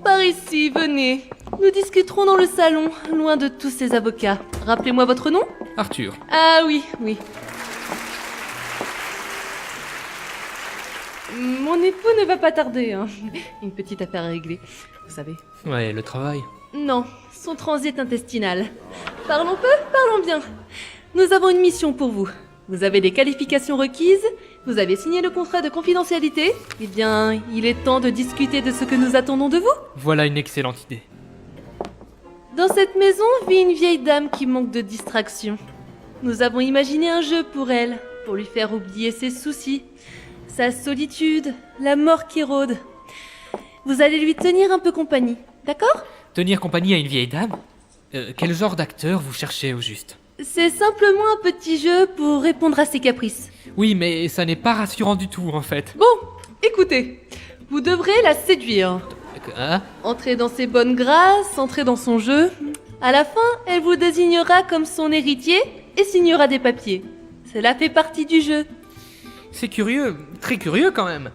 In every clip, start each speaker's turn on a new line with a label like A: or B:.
A: Par ici, venez. Nous discuterons dans le salon, loin de tous ces avocats. Rappelez-moi votre nom ?
B: Arthur.
A: Ah oui, oui. Mon époux ne va pas tarder, hein. Une petite affaire à régler, vous savez.
B: Ouais, le travail.
A: Non, son transit intestinal. Parlons peu, parlons bien. Nous avons une mission pour vous. Vous avez des qualifications requises, vous avez signé le contrat de confidentialité. Eh bien, il est temps de discuter de ce que nous attendons de vous.
B: Voilà une excellente idée.
A: Dans cette maison vit une vieille dame qui manque de distraction. Nous avons imaginé un jeu pour elle, pour lui faire oublier ses soucis, sa solitude, la mort qui rôde. Vous allez lui tenir un peu compagnie, d'accord ?
B: Tenir compagnie à une vieille dame ? Quel genre d'acteur vous cherchez au juste ?
A: C'est simplement un petit jeu pour répondre à ses caprices.
B: Oui, mais ça n'est pas rassurant du tout, en fait.
A: Bon, écoutez, vous devrez la séduire.
B: Hein ?
A: Entrez dans ses bonnes grâces, entrez dans son jeu. À la fin, elle vous désignera comme son héritier et signera des papiers. Cela fait partie du jeu.
B: C'est curieux, très curieux quand même.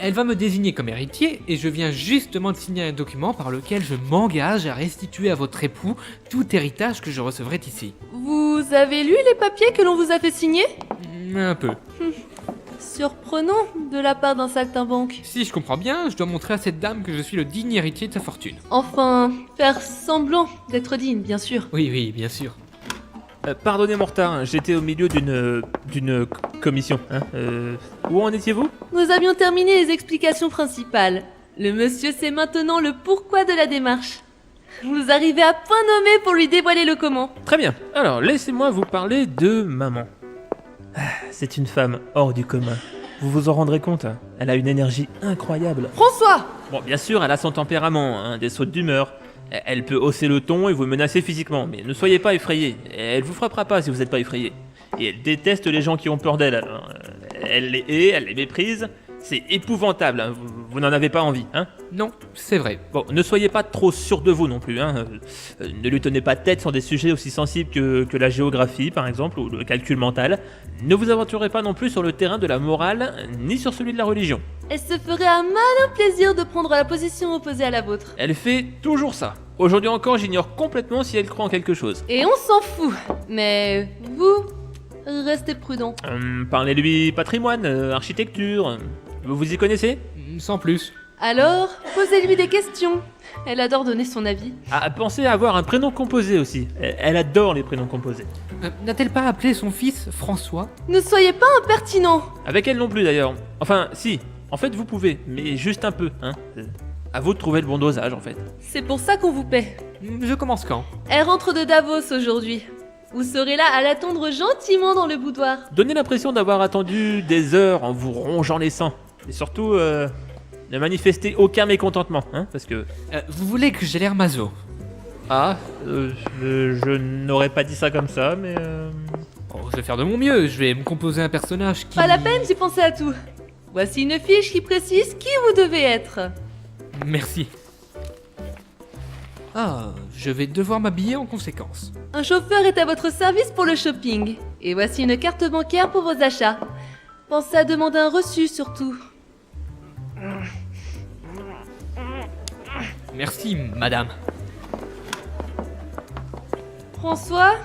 B: Elle va me désigner comme héritier et je viens justement de signer un document par lequel je m'engage à restituer à votre époux tout héritage que je recevrai ici.
A: Vous avez lu les papiers que l'on vous a fait signer ?
B: Un peu.
A: Surprenant de la part d'un saltimbanque.
B: Si je comprends bien, je dois montrer à cette dame que je suis le digne héritier de sa fortune.
A: Enfin, faire semblant d'être digne, bien sûr.
B: Oui, bien sûr.
C: Pardonnez mon retard, j'étais au milieu d'une commission. Où en étiez-vous ?
A: Nous avions terminé les explications principales. Le monsieur sait maintenant le pourquoi de la démarche. Vous arrivez à point nommé pour lui dévoiler le comment.
C: Très bien. Alors, laissez-moi vous parler de maman. C'est une femme hors du commun. Vous vous en rendrez compte, elle a une énergie incroyable.
A: François !
C: Bon, bien sûr, elle a son tempérament, des sautes d'humeur. Elle peut hausser le ton et vous menacer physiquement, mais ne soyez pas effrayés. Elle vous frappera pas si vous n'êtes pas effrayés. Et elle déteste les gens qui ont peur d'elle. Alors, elle les hait, elle les méprise. C'est épouvantable, hein. Vous n'en avez pas envie, hein ?
B: Non, c'est vrai.
C: Bon, ne soyez pas trop sûr de vous non plus, hein. Ne lui tenez pas tête sur des sujets aussi sensibles que la géographie, par exemple, ou le calcul mental. Ne vous aventurez pas non plus sur le terrain de la morale, ni sur celui de la religion.
A: Elle se ferait un malin plaisir de prendre la position opposée à la vôtre.
C: Elle fait toujours ça. Aujourd'hui encore, j'ignore complètement si elle croit en quelque chose.
A: Et on s'en fout. Mais vous, restez prudent.
C: Parlez-lui patrimoine, architecture. Vous vous y connaissez ?
B: Sans plus.
A: Alors, posez-lui des questions. Elle adore donner son avis.
C: Ah, pensez à avoir un prénom composé aussi. Elle adore les prénoms composés.
B: N'a-t-elle pas appelé son fils François ?
A: Ne soyez pas impertinent.
C: Avec elle non plus d'ailleurs. Enfin, si. En fait, vous pouvez, mais juste un peu, hein. À vous de trouver le bon dosage, en fait.
A: C'est pour ça qu'on vous paie.
B: Je commence quand ?
A: Elle rentre de Davos aujourd'hui. Vous serez là à l'attendre gentiment dans le boudoir.
C: Donnez l'impression d'avoir attendu des heures en vous rongeant les seins. Et surtout, ne manifestez aucun mécontentement, hein, parce que...
B: Vous voulez que j'ai l'air maso ?
C: Ah, je n'aurais pas dit ça comme ça, mais...
B: Oh, je vais faire de mon mieux, je vais me composer un personnage qui...
A: Pas la peine, j'ai pensé à tout. Voici une fiche qui précise qui vous devez être.
B: Merci. Ah, je vais devoir m'habiller en conséquence.
A: Un chauffeur est à votre service pour le shopping. Et voici une carte bancaire pour vos achats. Pensez à demander un reçu surtout.
B: Merci, madame.
A: François,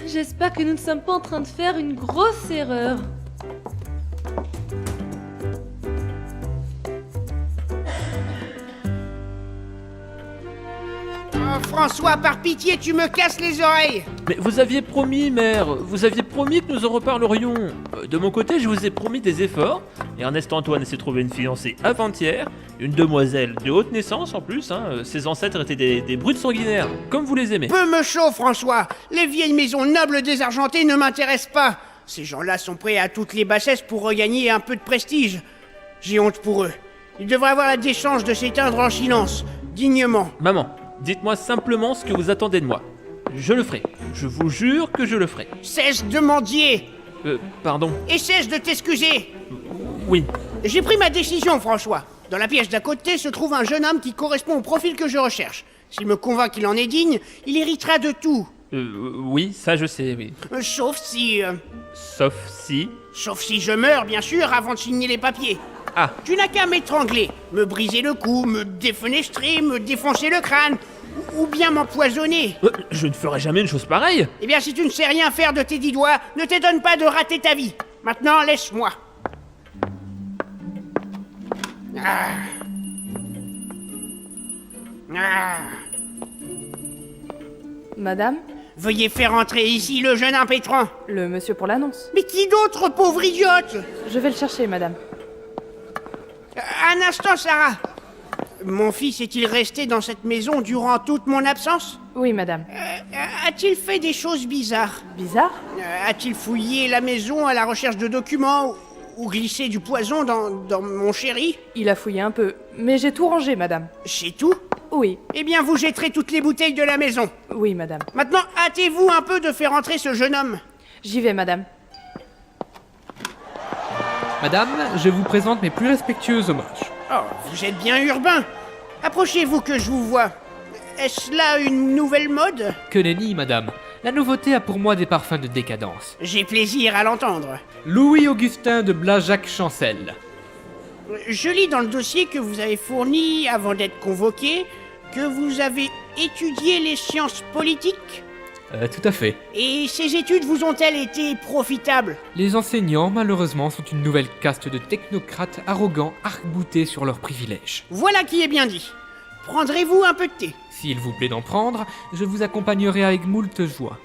A: j'espère que nous ne sommes pas en train de faire une grosse erreur.
D: Oh, François, par pitié, tu me casses les oreilles.
C: Mais vous aviez promis, mère, vous aviez promis que nous en reparlerions. De mon côté, je vous ai promis des efforts. Ernest Antoine s'est trouvé une fiancée avant-hier, une demoiselle de haute naissance en plus, hein. Ses ancêtres étaient des brutes sanguinaires, comme vous les aimez.
D: Peu me chaud, François. Les vieilles maisons nobles désargentées ne m'intéressent pas. Ces gens-là sont prêts à toutes les bassesses pour regagner un peu de prestige. J'ai honte pour eux. Ils devraient avoir la décence de s'éteindre en silence, dignement.
C: Maman, dites-moi simplement ce que vous attendez de moi. Je le ferai. Je vous jure que je le ferai.
D: Cesse de mendier
C: Pardon.
D: et cesse de t'excuser.
C: Oui.
D: J'ai pris ma décision, François. Dans la pièce d'à côté se trouve un jeune homme qui correspond au profil que je recherche. S'il me convainc qu'il en est digne, il héritera de tout.
C: Oui, ça je sais, oui.
D: Sauf si...
C: Sauf si...
D: Sauf si je meurs, bien sûr, avant de signer les papiers.
C: Ah,
D: Tu n'as qu'à m'étrangler, me briser le cou, me défenestrer, me défoncer le crâne, ou bien m'empoisonner.
C: je ne ferai jamais une chose pareille.
D: Eh bien, si tu ne sais rien faire de tes 10 doigts, ne t'étonne pas de rater ta vie. Maintenant, laisse-moi. Ah. Ah.
E: Madame,
D: Veuillez faire entrer ici le jeune impétrant.
E: le monsieur pour l'annonce.
D: Mais qui d'autre, pauvre idiote?
E: Je vais le chercher, madame.
D: Un instant, Sarah. Mon fils est-il resté dans cette maison durant toute mon absence?
E: Oui, madame.
D: A-t-il fait des choses bizarres?
E: Bizarre?
D: A-t-il fouillé la maison à la recherche de documents ou glissé du poison dans mon chéri?
E: Il a fouillé un peu, mais j'ai tout rangé, madame.
D: C'est tout?
E: Oui,
D: Eh bien, vous jetterez toutes les bouteilles de la maison.
E: oui, madame.
D: Maintenant, hâtez-vous un peu de faire entrer ce jeune homme.
E: J'y vais, madame.
B: Madame, je vous présente mes plus respectueux hommages.
D: Oh, vous êtes bien urbain. Approchez-vous que je vous vois. Est-ce là une nouvelle mode?
B: Que nenni, madame. La nouveauté a pour moi des parfums de décadence.
D: J'ai plaisir à l'entendre.
B: Louis-Augustin de Blajac Chancel.
D: Je lis dans le dossier que vous avez fourni avant d'être convoqué que vous avez étudié les sciences politiques.
B: Tout à fait.
D: Et ces études vous ont-elles été profitables?
B: Les enseignants, malheureusement, sont une nouvelle caste de technocrates arrogants, arc-boutés sur leurs privilèges.
D: Voilà qui est bien dit. Prendrez-vous un peu de thé?
B: S'il vous plaît d'en prendre, je vous accompagnerai avec moult joie.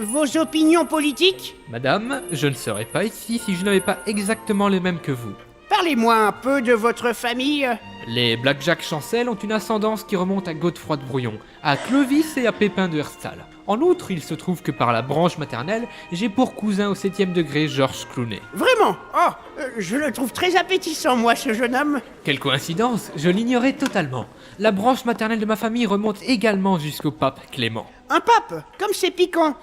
D: Vos opinions politiques?
B: Madame, je ne serais pas ici si je n'avais pas exactement les mêmes que vous.
D: Parlez-moi un peu de votre famille.
B: Les Blackjack Chancel ont une ascendance qui remonte à Godefroy de Brouillon, à Clovis et à Pépin de Herstal. En outre, il se trouve que par la branche maternelle, j'ai pour cousin au 7e degré Georges Clooney.
D: Vraiment? Oh, je le trouve très appétissant, moi, ce jeune homme.
B: Quelle coïncidence, je l'ignorais totalement. La branche maternelle de ma famille remonte également jusqu'au pape Clément.
D: Un pape, comme c'est piquant.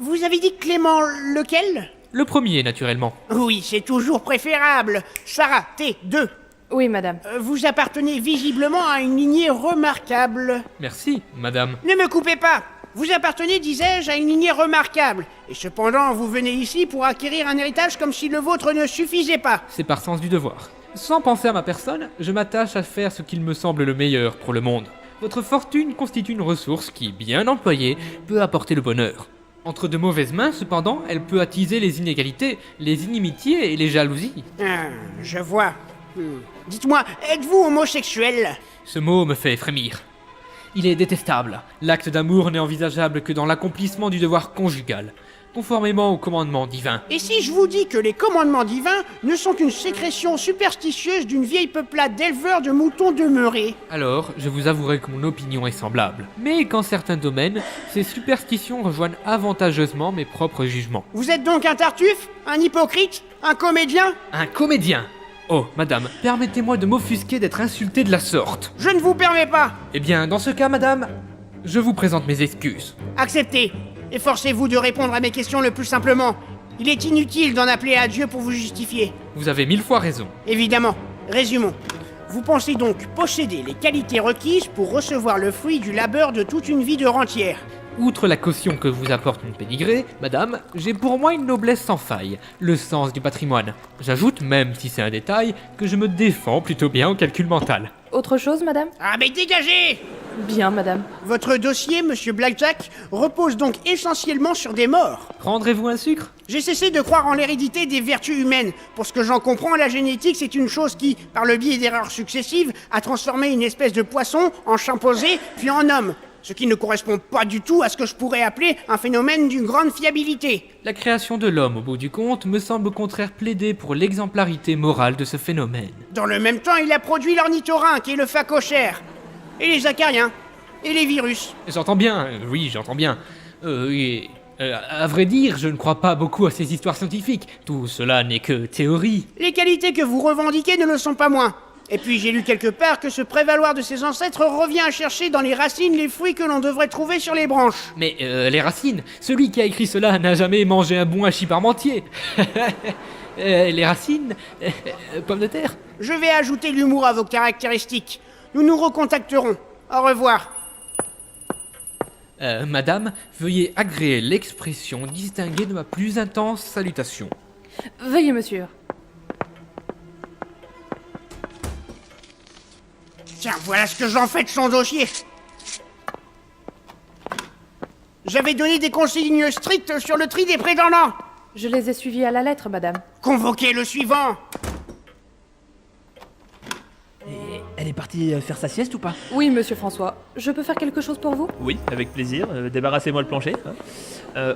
D: Vous avez dit Clément lequel?
B: Le premier, naturellement.
D: Oui, c'est toujours préférable. Sarah, T2.
E: Oui, madame.
D: Vous appartenez visiblement à une lignée remarquable.
B: Merci, madame.
D: Ne me coupez pas. Vous appartenez, disais-je, à une lignée remarquable. Et cependant, vous venez ici pour acquérir un héritage comme si le vôtre ne suffisait pas.
B: C'est par sens du devoir. Sans penser à ma personne, je m'attache à faire ce qu'il me semble le meilleur pour le monde. Votre fortune constitue une ressource qui, bien employée, peut apporter le bonheur. Entre de mauvaises mains, cependant, elle peut attiser les inégalités, les inimitiés et les jalousies.
D: Ah, je vois. Dites-moi, êtes-vous homosexuel?
B: Ce mot me fait frémir. Il est détestable. L'acte d'amour n'est envisageable que dans l'accomplissement du devoir conjugal, conformément au commandement divin.
D: Et si je vous dis que les commandements divins ne sont qu'une sécrétion superstitieuse d'une vieille peuplade d'éleveurs de moutons demeurés?
B: Alors, je vous avouerai que mon opinion est semblable. Mais qu'en certains domaines, ces superstitions rejoignent avantageusement mes propres jugements.
D: Vous êtes donc un tartuffe? Un hypocrite? Un comédien?
B: Un comédien! Oh, madame, permettez-moi de m'offusquer d'être insulté de la sorte.
D: Je ne vous permets pas.
B: Eh bien, dans ce cas, madame, je vous présente mes excuses.
D: Acceptez. Efforcez-vous de répondre à mes questions le plus simplement. Il est inutile d'en appeler à Dieu pour vous justifier.
B: Vous avez 1000 fois raison.
D: Évidemment. Résumons. Vous pensez donc posséder les qualités requises pour recevoir le fruit du labeur de toute une vie de rentière.
B: Outre la caution que vous apporte mon pédigré, madame, j'ai pour moi une noblesse sans faille, le sens du patrimoine. J'ajoute, même si c'est un détail, que je me défends plutôt bien au calcul mental.
E: Autre chose, madame?
D: Ah mais dégagez!
E: Bien, madame.
D: Votre dossier, monsieur Blackjack, repose donc essentiellement sur des morts.
B: Prendrez-vous un sucre?
D: J'ai cessé de croire en l'hérédité des vertus humaines. Pour ce que j'en comprends, la génétique, c'est une chose qui, par le biais d'erreurs successives, a transformé une espèce de poisson en chimpanzé, puis en homme. Ce qui ne correspond pas du tout à ce que je pourrais appeler un phénomène d'une grande fiabilité.
B: La création de l'homme, au bout du compte, me semble au contraire plaider pour l'exemplarité morale de ce phénomène.
D: Dans le même temps, il a produit l'ornithorynque et le phacochère. Et les acariens. Et les virus.
B: J'entends bien, oui, j'entends bien. À vrai dire, je ne crois pas beaucoup à ces histoires scientifiques. Tout cela n'est que théorie.
D: Les qualités que vous revendiquez ne le sont pas moins. Et puis j'ai lu quelque part que se prévaloir de ses ancêtres revient à chercher dans les racines les fruits que l'on devrait trouver sur les branches.
B: Mais les racines, celui qui a écrit cela n'a jamais mangé un bon hachis parmentier. Les racines, pommes de terre.
D: Je vais ajouter l'humour à vos caractéristiques. Nous nous recontacterons. Au revoir.
B: Madame, veuillez agréer l'expression distinguée de ma plus intense salutation.
E: Veuillez, monsieur.
D: Tiens, voilà ce que j'en fais de son dossier. J'avais donné des consignes strictes sur le tri des prétendants.
E: Je les ai suivis à la lettre, madame.
D: Convoquez le suivant.
C: Et elle est partie faire sa sieste ou pas?
E: Oui, monsieur François. Je peux faire quelque chose pour vous?
C: Oui, avec plaisir. Débarrassez-moi le plancher.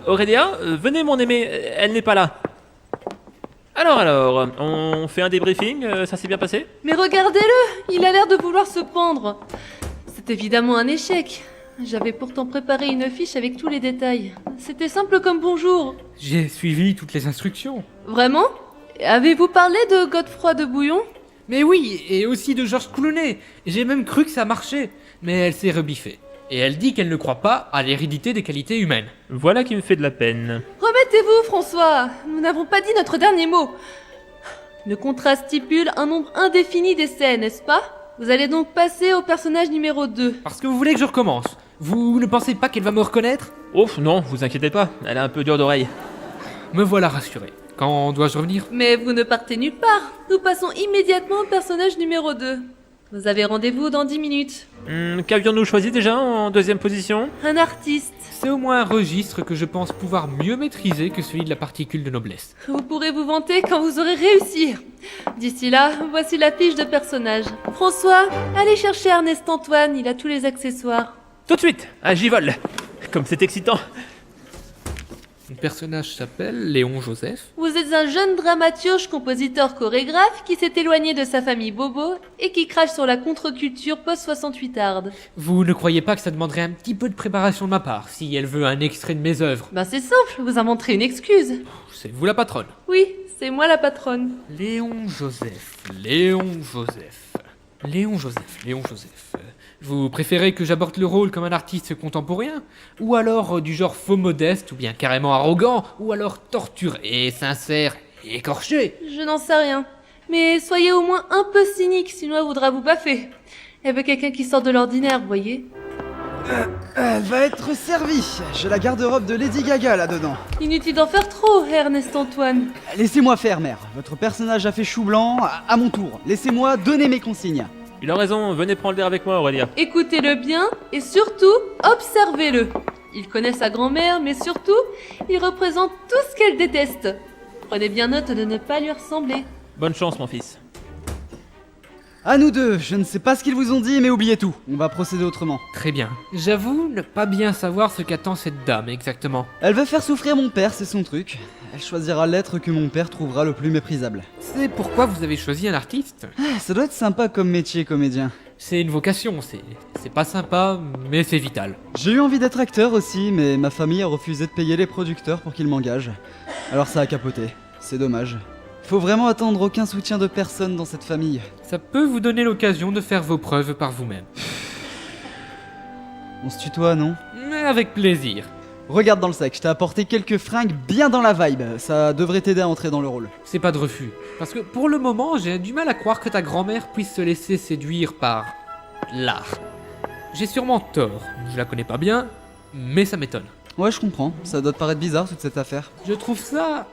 C: Aurélia, venez mon aimé, elle n'est pas là. Alors, on fait un débriefing, ça s'est bien passé?
A: Mais regardez-le, il a l'air de vouloir se pendre. C'est évidemment un échec. J'avais pourtant préparé une fiche avec tous les détails. C'était simple comme bonjour.
B: J'ai suivi toutes les instructions.
A: Vraiment? Avez-vous parlé de Godefroy de Bouillon?
B: Mais oui, et aussi de George Clooney. J'ai même cru que ça marchait. Mais elle s'est rebiffée. Et elle dit qu'elle ne croit pas à l'hérédité des qualités humaines.
C: Voilà qui me fait de la peine.
A: Remettez-vous, François. Nous n'avons pas dit notre dernier mot. Le contrat stipule un nombre indéfini d'essais, n'est-ce pas? Vous allez donc passer au personnage numéro 2.
B: Parce que vous voulez que je recommence. Vous ne pensez pas qu'elle va me reconnaître?
C: Ouf, non, vous inquiétez pas, elle est un peu dure d'oreille.
B: Me voilà rassuré. Quand dois-je revenir?
A: Mais vous ne partez nulle part. Nous passons immédiatement au personnage numéro 2. Vous avez rendez-vous dans 10 minutes.
C: Qu'avions-nous choisi déjà en deuxième position?
A: Un artiste.
B: C'est au moins un registre que je pense pouvoir mieux maîtriser que celui de la particule de noblesse.
A: Vous pourrez vous vanter quand vous aurez réussi. D'ici là, voici la fiche de personnage. François, allez chercher Ernest Antoine, il a tous les accessoires.
C: Tout de suite, j'y vole. Comme c'est excitant.
B: Mon personnage s'appelle Léon Joseph.
A: Vous êtes un jeune dramaturge, compositeur, chorégraphe qui s'est éloigné de sa famille Bobo et qui crache sur la contre-culture post-68arde.
B: Vous ne croyez pas que ça demanderait un petit peu de préparation de ma part si elle veut un extrait de mes œuvres?
A: Ben c'est simple, vous inventerez une excuse.
B: C'est vous la patronne.
A: Oui, c'est moi la patronne.
B: Léon Joseph, Léon Joseph, Léon Joseph, Léon Joseph. Vous préférez que j'aborde le rôle comme un artiste contemporain? Ou alors du genre faux modeste, ou bien carrément arrogant, ou alors torturé, sincère et écorché?
A: Je n'en sais rien. Mais soyez au moins un peu cynique, sinon elle voudra vous baffer. Elle veut quelqu'un qui sort de l'ordinaire, vous voyez.
F: Elle va être servie. J'ai la garde-robe de Lady Gaga là-dedans.
A: Inutile d'en faire trop, Ernest Antoine.
F: Laissez-moi faire, mère. Votre personnage a fait chou blanc. À mon tour. Laissez-moi donner mes consignes.
C: Il a raison, venez prendre l'air avec moi Aurélia.
A: Écoutez-le bien et surtout, observez-le. Il connaît sa grand-mère, mais surtout, il représente tout ce qu'elle déteste. Prenez bien note de ne pas lui ressembler.
C: Bonne chance mon fils.
F: À nous deux. Je ne sais pas ce qu'ils vous ont dit, mais oubliez tout. On va procéder autrement.
B: Très bien. J'avoue ne pas bien savoir ce qu'attend cette dame exactement.
F: Elle veut faire souffrir mon père, c'est son truc. Elle choisira l'être que mon père trouvera le plus méprisable.
B: C'est pourquoi vous avez choisi un artiste?
F: Ça doit être sympa comme métier, comédien.
B: C'est une vocation, c'est pas sympa, mais c'est vital.
F: J'ai eu envie d'être acteur aussi, mais ma famille a refusé de payer les producteurs pour qu'ils m'engagent. Alors ça a capoté. C'est dommage. Faut vraiment attendre aucun soutien de personne dans cette famille.
B: Ça peut vous donner l'occasion de faire vos preuves par vous-même.
F: On se tutoie, non?
B: Mais avec plaisir.
F: Regarde dans le sac, je t'ai apporté quelques fringues bien dans la vibe. Ça devrait t'aider à entrer dans le rôle.
B: C'est pas de refus. Parce que pour le moment, j'ai du mal à croire que ta grand-mère puisse se laisser séduire par l'art. J'ai sûrement tort. Je la connais pas bien, mais ça m'étonne.
F: Ouais, je comprends. Ça doit te paraître bizarre toute cette affaire.
B: Je trouve ça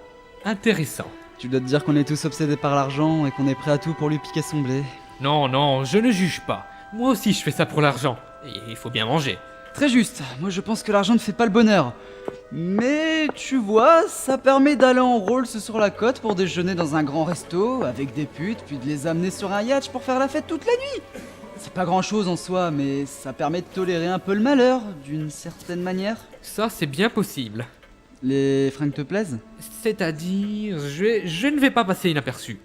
B: intéressant.
F: Tu dois te dire qu'on est tous obsédés par l'argent et qu'on est prêt à tout pour lui piquer son blé.
B: Non, non, je ne juge pas. Moi aussi, je fais ça pour l'argent. Et il faut bien manger.
F: Très juste. Moi, je pense que l'argent ne fait pas le bonheur. Mais tu vois, ça permet d'aller en Rolls sur la côte pour déjeuner dans un grand resto avec des putes, puis de les amener sur un yacht pour faire la fête toute la nuit. C'est pas grand chose en soi, mais ça permet de tolérer un peu le malheur, d'une certaine manière.
B: Ça, c'est bien possible.
F: Les fringues te plaisent?
B: C'est-à-dire, je ne vais pas passer inaperçu.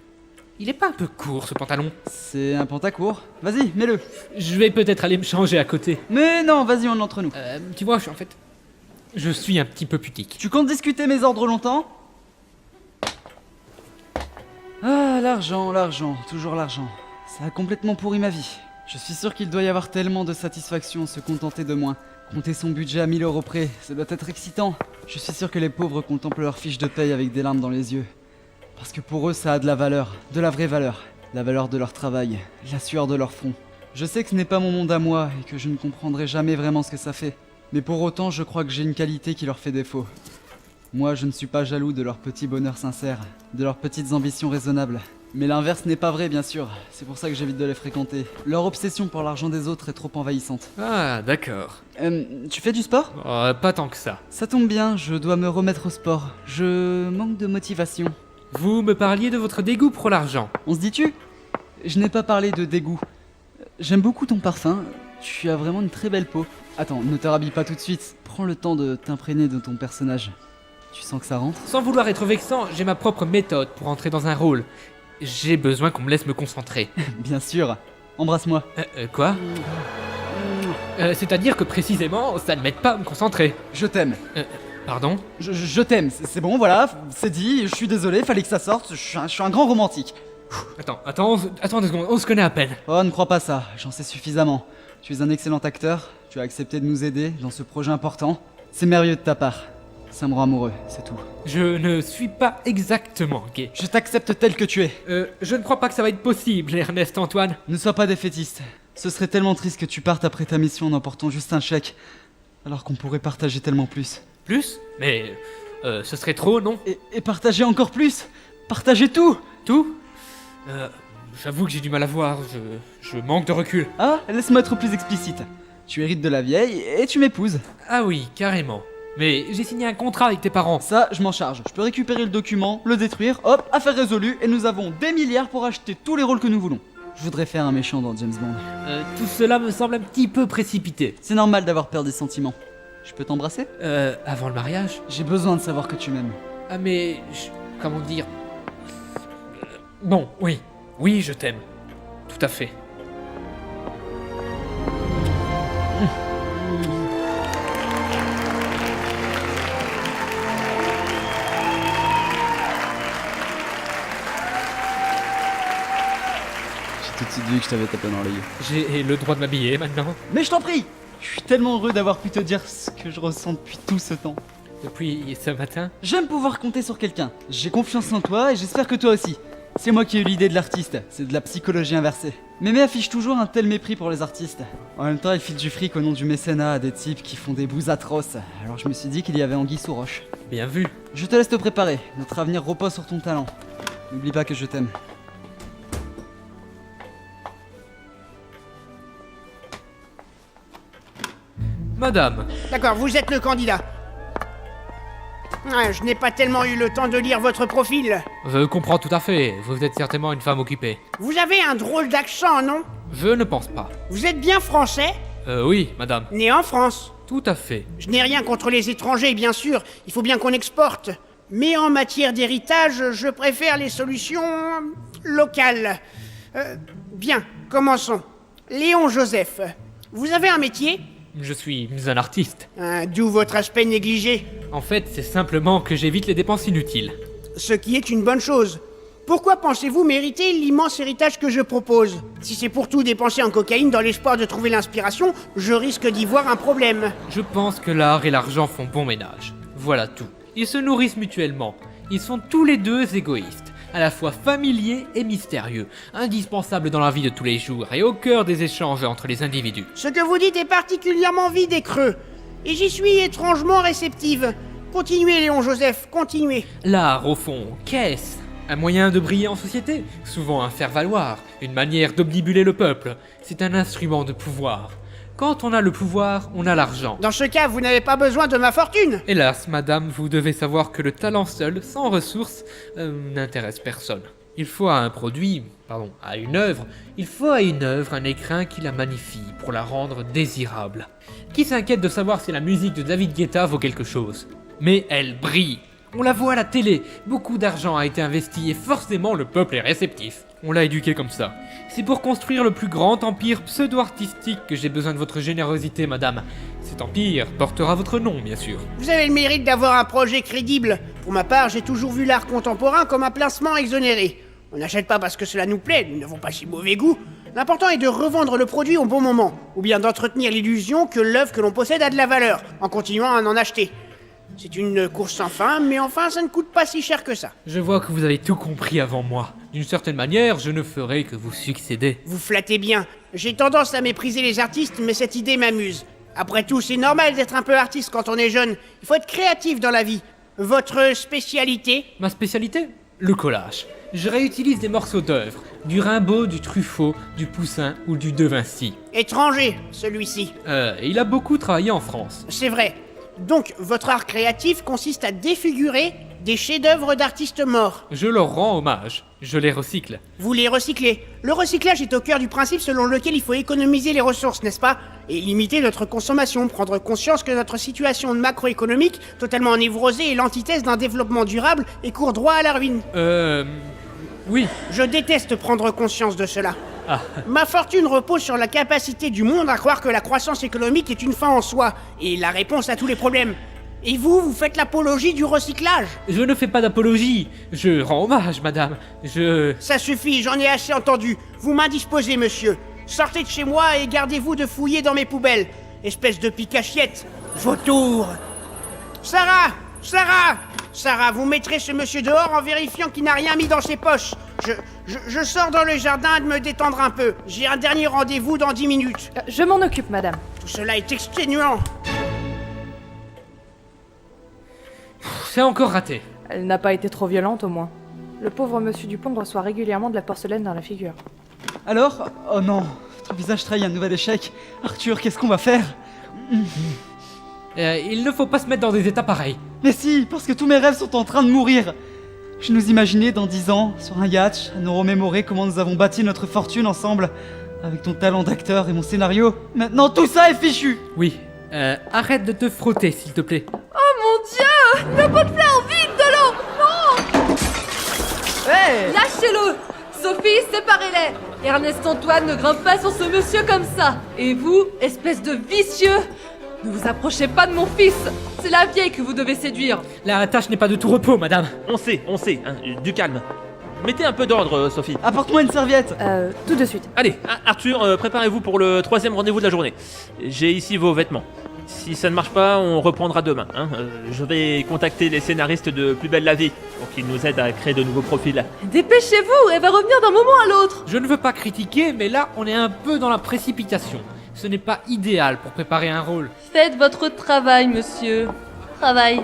B: Il est pas un peu court, ce pantalon?
F: C'est un pantacourt. Vas-y, mets-le.
B: Je vais peut-être aller me changer à côté.
F: Mais non, vas-y, on est entre nous.
B: Tu vois, je suis un petit peu putique.
F: Tu comptes discuter mes ordres longtemps? Ah, l'argent, toujours l'argent. Ça a complètement pourri ma vie. Je suis sûr qu'il doit y avoir tellement de satisfaction à se contenter de moins. Compter son budget à 1000 € près, ça doit être excitant. Je suis sûr que les pauvres contemplent leur fiche de paye avec des larmes dans les yeux. Parce que pour eux, ça a de la valeur, de la vraie valeur. La valeur de leur travail, la sueur de leur front. Je sais que ce n'est pas mon monde à moi et que je ne comprendrai jamais vraiment ce que ça fait. Mais pour autant, je crois que j'ai une qualité qui leur fait défaut. Moi, je ne suis pas jaloux de leur petit bonheur sincère, de leurs petites ambitions raisonnables. Mais l'inverse n'est pas vrai, bien sûr. C'est pour ça que j'évite de les fréquenter. Leur obsession pour l'argent des autres est trop envahissante.
B: Ah, d'accord.
F: Tu fais du sport?
B: Pas tant que ça.
F: Ça tombe bien, je dois me remettre au sport. Je manque de motivation.
B: Vous me parliez de votre dégoût pour l'argent.
F: On se dit-tu? Je n'ai pas parlé de dégoût. J'aime beaucoup ton parfum. Tu as vraiment une très belle peau. Attends, ne te rhabille pas tout de suite. Prends le temps de t'imprégner de ton personnage. Tu sens que ça rentre?
B: Sans vouloir être vexant, j'ai ma propre méthode pour entrer dans un rôle. J'ai besoin qu'on me laisse me concentrer.
F: Bien sûr. Embrasse-moi.
B: Quoi? C'est-à-dire que précisément, ça ne m'aide pas à me concentrer.
F: Je t'aime.
B: Pardon?
F: Je t'aime. C'est bon, voilà. C'est dit. Je suis désolé, fallait que ça sorte. Je suis un grand romantique.
B: Attends 2 secondes, on se connaît à peine.
F: Oh, ne crois pas ça. J'en sais suffisamment. Tu es un excellent acteur. Tu as accepté de nous aider dans ce projet important. C'est merveilleux de ta part. Ça me rend amoureux, c'est tout.
B: Je ne suis pas exactement gay.
F: Je t'accepte tel que tu es.
B: Je ne crois pas que ça va être possible, Ernest Antoine.
F: Ne sois pas défaitiste. Ce serait tellement triste que tu partes après ta mission en emportant juste un chèque, alors qu'on pourrait partager tellement plus.
B: Plus? Mais ce serait trop, non?
F: Et partager encore plus. Partager tout.
B: Tout? J'avoue que j'ai du mal à voir, je manque de recul.
F: Ah, laisse-moi être plus explicite. Tu hérites de la vieille et tu m'épouses.
B: Ah oui, carrément. Mais j'ai signé un contrat avec tes parents.
F: Ça, je m'en charge. Je peux récupérer le document, le détruire, hop, affaire résolue, et nous avons des milliards pour acheter tous les rôles que nous voulons. Je voudrais faire un méchant dans James Bond.
B: Tout cela me semble un petit peu précipité.
F: C'est normal d'avoir peur des sentiments. Je peux t'embrasser?
B: Avant le mariage?
F: J'ai besoin de savoir que tu m'aimes.
B: Ah mais... comment dire... Bon, oui. Oui, je t'aime. Tout à fait.
F: J'ai tout de suite vu que je t'avais tapé dans l'œil.
B: J'ai le droit de m'habiller maintenant.
F: Mais je t'en prie! Je suis tellement heureux d'avoir pu te dire ce que je ressens depuis tout ce temps.
B: Depuis ce matin?
F: J'aime pouvoir compter sur quelqu'un. J'ai confiance en toi et j'espère que toi aussi. C'est moi qui ai eu l'idée de l'artiste, c'est de la psychologie inversée. Mémé affiche toujours un tel mépris pour les artistes. En même temps, elle file du fric au nom du mécénat à des types qui font des bouses atroces. Alors je me suis dit qu'il y avait anguille sous roche.
B: Bien vu.
F: Je te laisse te préparer, notre avenir repose sur ton talent. N'oublie pas que je t'aime.
B: Madame,
D: D'accord, vous êtes le candidat. Ah, je n'ai pas tellement eu le temps de lire votre profil.
B: je comprends tout à fait. Vous êtes certainement une femme occupée.
D: Vous avez un drôle d'accent, non?
B: Je ne pense pas.
D: Vous êtes bien français?
B: Oui, madame.
D: Né en France.
B: Tout à fait.
D: Je n'ai rien contre les étrangers, bien sûr. Il faut bien qu'on exporte. Mais en matière d'héritage, je préfère les solutions locales. Bien, commençons. Léon Joseph, vous avez un métier?
B: Je suis un artiste.
D: D'où votre aspect négligé.
B: En fait, c'est simplement que j'évite les dépenses inutiles.
D: Ce qui est une bonne chose. Pourquoi pensez-vous mériter l'immense héritage que je propose? Si c'est pour tout dépenser en cocaïne dans l'espoir de trouver l'inspiration, je risque d'y voir un problème.
B: Je pense que l'art et l'argent font bon ménage. Voilà tout. Ils se nourrissent mutuellement. Ils sont tous les deux égoïstes, à la fois familiers et mystérieux, indispensables dans la vie de tous les jours et au cœur des échanges entre les individus.
D: Ce que vous dites est particulièrement vide et creux. Et j'y suis étrangement réceptive. Continuez, Léon Joseph, continuez.
B: L'art, au fond, qu'est-ce? Un moyen de briller en société, souvent un faire-valoir, une manière d'obnubiler le peuple. C'est un instrument de pouvoir. Quand on a le pouvoir, on a l'argent.
D: Dans ce cas, vous n'avez pas besoin de ma fortune.
B: Hélas, madame, vous devez savoir que le talent seul, sans ressources, n'intéresse personne. Il faut à à une œuvre, il faut à une œuvre un écrin qui la magnifie pour la rendre désirable. Qui s'inquiète de savoir si la musique de David Guetta vaut quelque chose? Mais elle brille. On la voit à la télé, beaucoup d'argent a été investi et forcément le peuple est réceptif. On l'a éduqué comme ça. C'est pour construire le plus grand empire pseudo-artistique que j'ai besoin de votre générosité, madame. Cet empire portera votre nom, bien sûr.
D: Vous avez le mérite d'avoir un projet crédible. Pour ma part, j'ai toujours vu l'art contemporain comme un placement exonéré. On n'achète pas parce que cela nous plaît, nous n'avons pas si mauvais goût. L'important est de revendre le produit au bon moment, ou bien d'entretenir l'illusion que l'œuvre que l'on possède a de la valeur, en continuant à en acheter. C'est une course sans fin, mais enfin ça ne coûte pas si cher que ça.
B: Je vois que vous avez tout compris avant moi. D'une certaine manière, je ne ferai que vous succéder.
D: Vous flattez bien. J'ai tendance à mépriser les artistes, mais cette idée m'amuse. Après tout, c'est normal d'être un peu artiste quand on est jeune. Il faut être créatif dans la vie. Votre spécialité?
B: Ma spécialité? Le collage. Je réutilise des morceaux d'œuvre, du Rimbaud, du Truffaut, du Poussin ou du De Vinci.
D: Étranger, celui-ci.
B: Il a beaucoup travaillé en France.
D: C'est vrai. Donc, votre art créatif consiste à défigurer des chefs-d'œuvre d'artistes morts.
B: Je leur rends hommage, je les recycle.
D: Vous les recyclez. Le recyclage est au cœur du principe selon lequel il faut économiser les ressources, n'est-ce pas? Et limiter notre consommation, prendre conscience que notre situation macroéconomique, totalement névrosée, est l'antithèse d'un développement durable et court droit à la ruine.
B: Oui.
D: Je déteste prendre conscience de cela.
B: Ah.
D: Ma fortune repose sur la capacité du monde à croire que la croissance économique est une fin en soi, et la réponse à tous les problèmes. Et vous faites l'apologie du recyclage?
B: Je ne fais pas d'apologie, je rends hommage, madame.
D: Ça suffit, j'en ai assez entendu. Vous m'indisposez, monsieur. Sortez de chez moi et gardez-vous de fouiller dans mes poubelles. Espèce de pique-assiette. Vautour. Sarah! Sarah, vous mettrez ce monsieur dehors en vérifiant qu'il n'a rien mis dans ses poches. Je sors dans le jardin de me détendre un peu. J'ai un dernier rendez-vous dans 10 minutes.
E: Je m'en occupe, madame.
D: Tout cela est exténuant.
B: C'est encore raté.
E: Elle n'a pas été trop violente, au moins. Le pauvre monsieur Dupont reçoit régulièrement de la porcelaine dans la figure.
F: Alors? Oh non, votre visage trahit un nouvel échec. Arthur, qu'est-ce qu'on va faire?
B: Il ne faut pas se mettre dans des états pareils.
F: Mais si, parce que tous mes rêves sont en train de mourir. Je nous imaginais dans 10 ans, sur un yacht, à nous remémorer comment nous avons bâti notre fortune ensemble, avec ton talent d'acteur et mon scénario. Maintenant, tout ça est fichu.
B: Oui. Arrête de te frotter, s'il te plaît.
A: Oh mon Dieu! Le pot de fleurs vide de l'eau! Non!
F: Hey!
A: Lâchez-le! Sophie, séparez-les! Ernest Antoine ne grimpe pas sur ce monsieur comme ça! Et vous, espèce de vicieux! Ne vous approchez pas de mon fils! C'est la vieille que vous devez séduire!
B: La tâche n'est pas de tout repos, madame.
C: On sait, hein, du calme. Mettez un peu d'ordre, Sophie.
F: Apporte-moi une serviette.
E: Tout de suite.
C: Allez, Arthur, préparez-vous pour le 3e rendez-vous de la journée. J'ai ici vos vêtements. Si ça ne marche pas, on reprendra demain. Hein. Je vais contacter les scénaristes de Plus belle la vie pour qu'ils nous aident à créer de nouveaux profils.
A: Dépêchez-vous! Elle va revenir d'un moment à l'autre!
B: Je ne veux pas critiquer, mais là, on est un peu dans la précipitation. Ce n'est pas idéal pour préparer un rôle.
A: Faites votre travail, monsieur. Travail.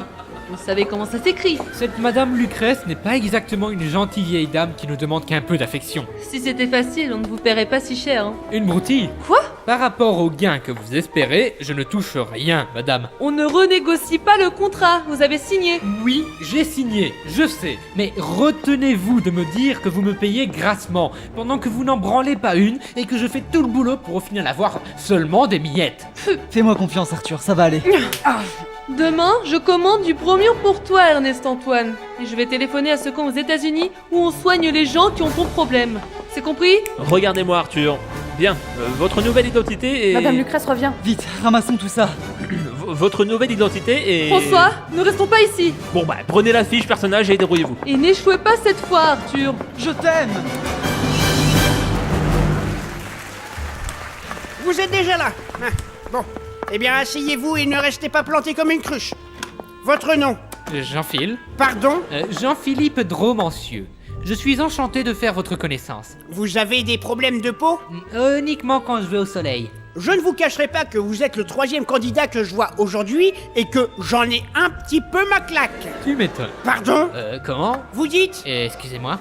A: Vous savez comment ça s'écrit.
B: Cette Madame Lucrèce n'est pas exactement une gentille vieille dame qui ne demande qu'un peu d'affection.
A: Si c'était facile, on ne vous paierait pas si cher. Hein.
B: Une broutille.
A: Quoi?
B: Par rapport au gain que vous espérez, je ne touche rien, madame.
A: On ne renégocie pas le contrat. Vous avez signé.
B: Oui, j'ai signé, je sais. Mais retenez-vous de me dire que vous me payez grassement, pendant que vous n'en branlez pas une et que je fais tout le boulot pour au final avoir seulement des miettes.
F: Fais-moi confiance, Arthur, ça va aller.
A: Demain, je commande du bromure pour toi, Ernest Antoine. Et je vais téléphoner à ce camp aux États-Unis où on soigne les gens qui ont ton problème. C'est compris?
C: Regardez-moi, Arthur. Bien, votre nouvelle identité est...
E: Madame Lucrèce revient.
F: Vite, ramassons tout ça.
C: Votre nouvelle identité est...
A: François, ne restons pas ici.
C: Bon bah, prenez la fiche personnage et débrouillez-vous.
A: Et n'échouez pas cette fois, Arthur.
F: Je t'aime.
D: Vous êtes déjà là. Ah, bon. Eh bien, asseyez-vous et ne restez pas planté comme une cruche. Votre nom?
B: Jean-Phil.
D: Pardon?
B: Jean-Philippe Dromancieux. Je suis enchanté de faire votre connaissance.
D: Vous avez des problèmes de peau?
B: Uniquement quand je vais au soleil.
D: Je ne vous cacherai pas que vous êtes le 3e candidat que je vois aujourd'hui et que j'en ai un petit peu ma claque.
B: Tu m'étonnes.
D: Pardon?
B: Comment?
D: Vous dites?
B: Excusez-moi.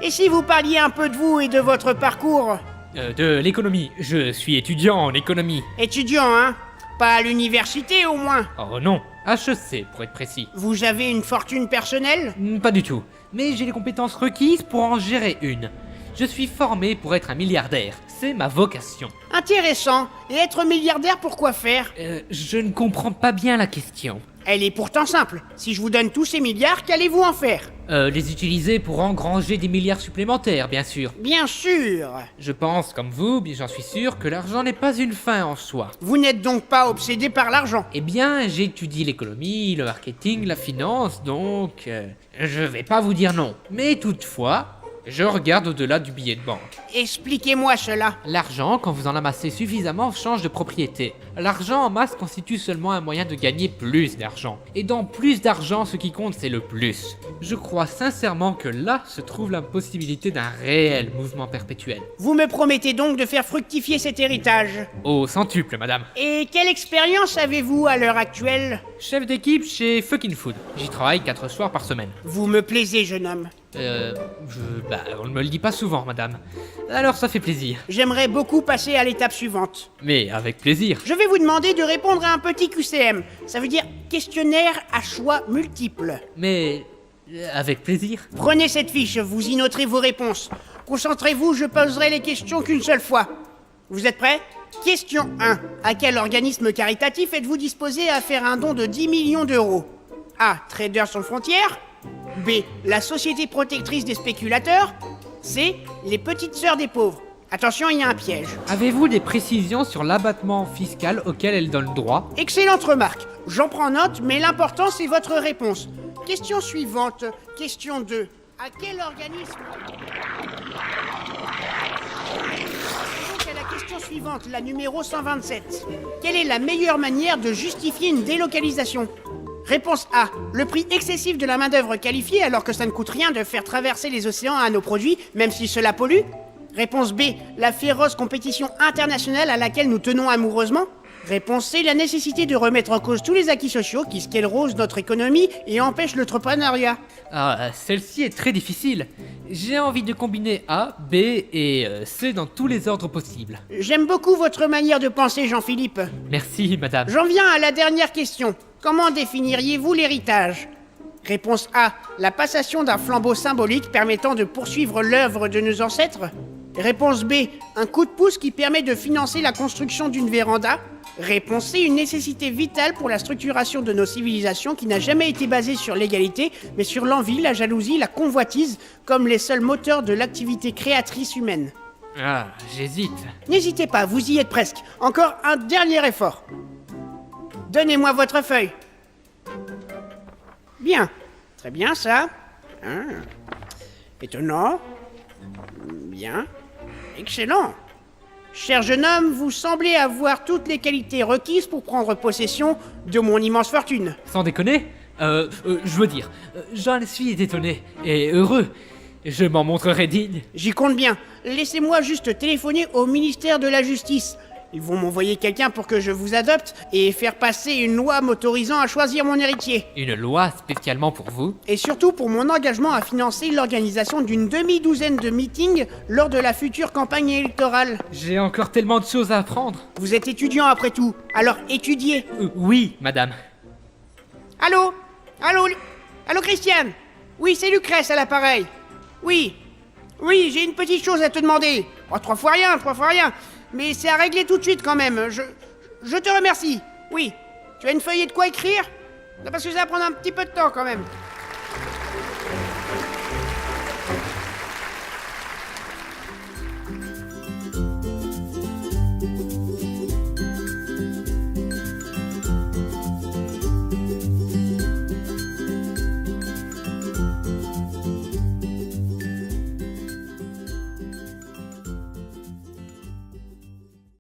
D: Et si vous parliez un peu de vous et de votre parcours?
B: De l'économie. Je suis étudiant en économie.
D: Étudiant, hein? Pas à l'université au moins.
B: Oh non, HEC pour être précis.
D: Vous avez une fortune personnelle?
B: Pas du tout. Mais j'ai les compétences requises pour en gérer une. Je suis formé pour être un milliardaire. C'est ma vocation.
D: Intéressant. Et être milliardaire, pourquoi faire?
B: Je ne comprends pas bien la question.
D: Elle est pourtant simple. Si je vous donne tous ces milliards, qu'allez-vous en faire?
B: Les utiliser pour engranger des milliards supplémentaires, bien sûr.
D: Bien sûr.
B: Je pense, comme vous, bien j'en suis sûr, que l'argent n'est pas une fin en soi.
D: Vous n'êtes donc pas obsédé par l'argent?
B: Eh bien, j'étudie l'économie, le marketing, la finance, donc... je vais pas vous dire non. Mais toutefois, je regarde au-delà du billet de banque.
D: Expliquez-moi cela.
B: L'argent, quand vous en amassez suffisamment, change de propriété. L'argent en masse constitue seulement un moyen de gagner plus d'argent. Et dans plus d'argent, ce qui compte, c'est le plus. Je crois sincèrement que là se trouve la possibilité d'un réel mouvement perpétuel.
D: Vous me promettez donc de faire fructifier cet héritage.
B: Au centuple, madame.
D: Et quelle expérience avez-vous à l'heure actuelle?
B: Chef d'équipe chez Fucking Food. J'y travaille 4 soirs par semaine.
D: Vous me plaisez, jeune homme.
B: On ne me le dit pas souvent, madame. Alors ça fait plaisir.
D: J'aimerais beaucoup passer à l'étape suivante.
B: Mais avec plaisir.
D: Je vais vous demander de répondre à un petit QCM. Ça veut dire questionnaire à choix multiples.
B: Mais avec plaisir.
D: Prenez cette fiche, vous y noterez vos réponses. Concentrez-vous, je poserai les questions qu'une seule fois. Vous êtes prêts? Question 1. À quel organisme caritatif êtes-vous disposé à faire un don de 10 millions d'euros? A. Traders sans frontières. B. La Société protectrice des spéculateurs. C. Les petites sœurs des pauvres. Attention, il y a un piège.
B: Avez-vous des précisions sur l'abattement fiscal auquel elle donne droit?
D: Excellente remarque. J'en prends note, mais l'important c'est votre réponse. Question suivante. Question 2. À quel organisme... Donc à la question suivante, la numéro 127. Quelle est la meilleure manière de justifier une délocalisation? Réponse A. Le prix excessif de la main-d'œuvre qualifiée alors que ça ne coûte rien de faire traverser les océans à nos produits, même si cela pollue. Réponse B. La féroce compétition internationale à laquelle nous tenons amoureusement. Réponse C. La nécessité de remettre en cause tous les acquis sociaux qui sclérosent notre économie et empêchent l'entrepreneuriat.
B: Ah, celle-ci est très difficile. J'ai envie de combiner A, B et C dans tous les ordres possibles.
D: J'aime beaucoup votre manière de penser, Jean-Philippe.
B: Merci, madame.
D: J'en viens à la dernière question. Comment définiriez-vous l'héritage? Réponse A. La passation d'un flambeau symbolique permettant de poursuivre l'œuvre de nos ancêtres. Réponse B. Un coup de pouce qui permet de financer la construction d'une véranda. Réponse C. Une nécessité vitale pour la structuration de nos civilisations qui n'a jamais été basée sur l'égalité, mais sur l'envie, la jalousie, la convoitise, comme les seuls moteurs de l'activité créatrice humaine.
B: Ah, j'hésite.
D: N'hésitez pas, vous y êtes presque. Encore un dernier effort. Donnez-moi votre feuille. Bien. Très bien, ça. Étonnant. Bien. Excellent. Cher jeune homme, vous semblez avoir toutes les qualités requises pour prendre possession de mon immense fortune.
B: Sans déconner, je veux dire, j'en suis étonné et heureux. Je m'en montrerai digne.
D: J'y compte bien. Laissez-moi juste téléphoner au ministère de la Justice. Ils vont m'envoyer quelqu'un pour que je vous adopte et faire passer une loi m'autorisant à choisir mon héritier.
B: Une loi spécialement pour vous?
D: Et surtout pour mon engagement à financer l'organisation d'une demi-douzaine de meetings lors de la future campagne électorale.
B: J'ai encore tellement de choses à apprendre.
D: Vous êtes étudiant après tout, alors étudiez.
B: Oui, madame.
D: Allô? Allô, Christiane? Oui, c'est Lucrèce à l'appareil. Oui, j'ai une petite chose à te demander. Oh, 3 fois rien. Mais c'est à régler tout de suite quand même. Je te remercie. Oui. Tu as une feuille et de quoi écrire? Non, parce que ça va prendre un petit peu de temps quand même.